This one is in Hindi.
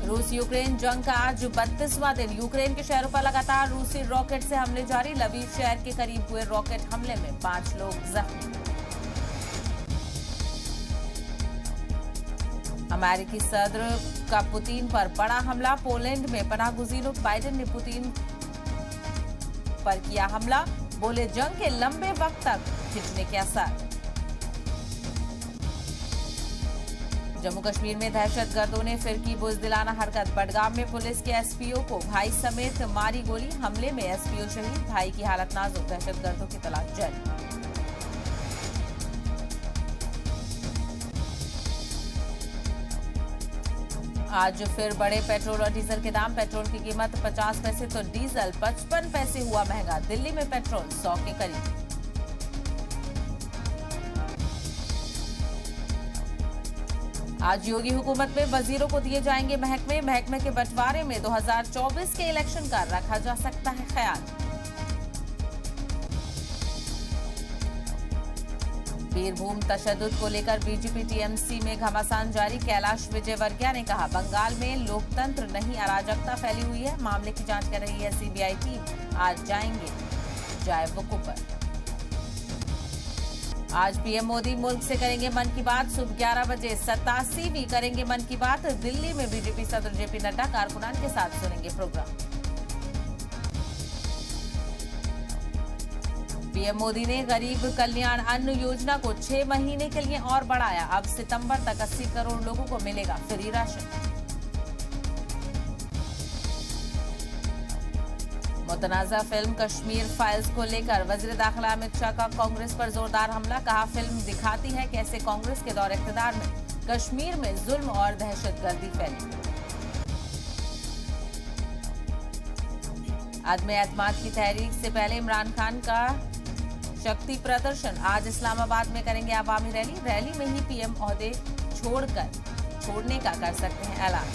रूस यूक्रेन जंग का आज 32वां दिन। यूक्रेन के शहरों पर लगातार रूसी रॉकेट से हमले जारी। लवीव शहर के करीब हुए रॉकेट हमले में 5 लोग जख्मी। अमेरिकी सदर का पुतिन पर बड़ा हमला। पोलैंड में पनाहगुज़ीरों बाइडेन ने पुतिन पर किया हमला। बोले जंग के लंबे वक्त तक खिंचने के आसार। जम्मू कश्मीर में दहशतगर्दों ने फिर की बुज़दिलाना हरकत। बडगाम में पुलिस के एसपीओ को भाई समेत मारी गोली। हमले में एसपीओ शहीद, भाई की हालत नाजुक। दहशतगर्दों की तलाश जारी। आज फिर बढ़े पेट्रोल और डीजल के दाम। पेट्रोल की कीमत 50 पैसे तो डीजल 55 पैसे हुआ महंगा। दिल्ली में पेट्रोल 100 के करीब। आज योगी हुकूमत में वजीरों को दिए जाएंगे महकमे। महकमे के बंटवारे में 2024 के इलेक्शन का रखा जा सकता है ख्याल। बीरभूम तशद्दुद को लेकर बीजेपी टीएमसी में घमासान जारी। कैलाश विजयवर्गीय ने कहा बंगाल में लोकतंत्र नहीं अराजकता फैली हुई है। मामले की जांच कर रही है सीबीआई टीम। आज जाएंगे जाए वकूफ पर। आज पीएम मोदी मुल्क से करेंगे मन की बात। सुबह 11 बजे 87वीं करेंगे मन की बात। दिल्ली में बीजेपी सदर जेपी नड्डा कारकुनान के साथ सुनेंगे प्रोग्राम। पीएम मोदी ने गरीब कल्याण अन्न योजना को 6 महीने के लिए और बढ़ाया। अब सितंबर तक 80 करोड़ लोगों को मिलेगा फ्री राशन। मुतनाज़ा फिल्म कश्मीर फाइल्स को लेकर वज़ीर दाखिला अमित शाह का कांग्रेस पर जोरदार हमला। कहा फिल्म दिखाती है कैसे कांग्रेस के दौर इक़्तिदार में कश्मीर में जुल्म और दहशतगर्दी फैली। अदम एतमाद की तहरीक से पहले इमरान खान का शक्ति प्रदर्शन। आज इस्लामाबाद में करेंगे अवामी रैली। रैली में ही पीएम ओहदे छोड़ने का कर सकते हैं ऐलान।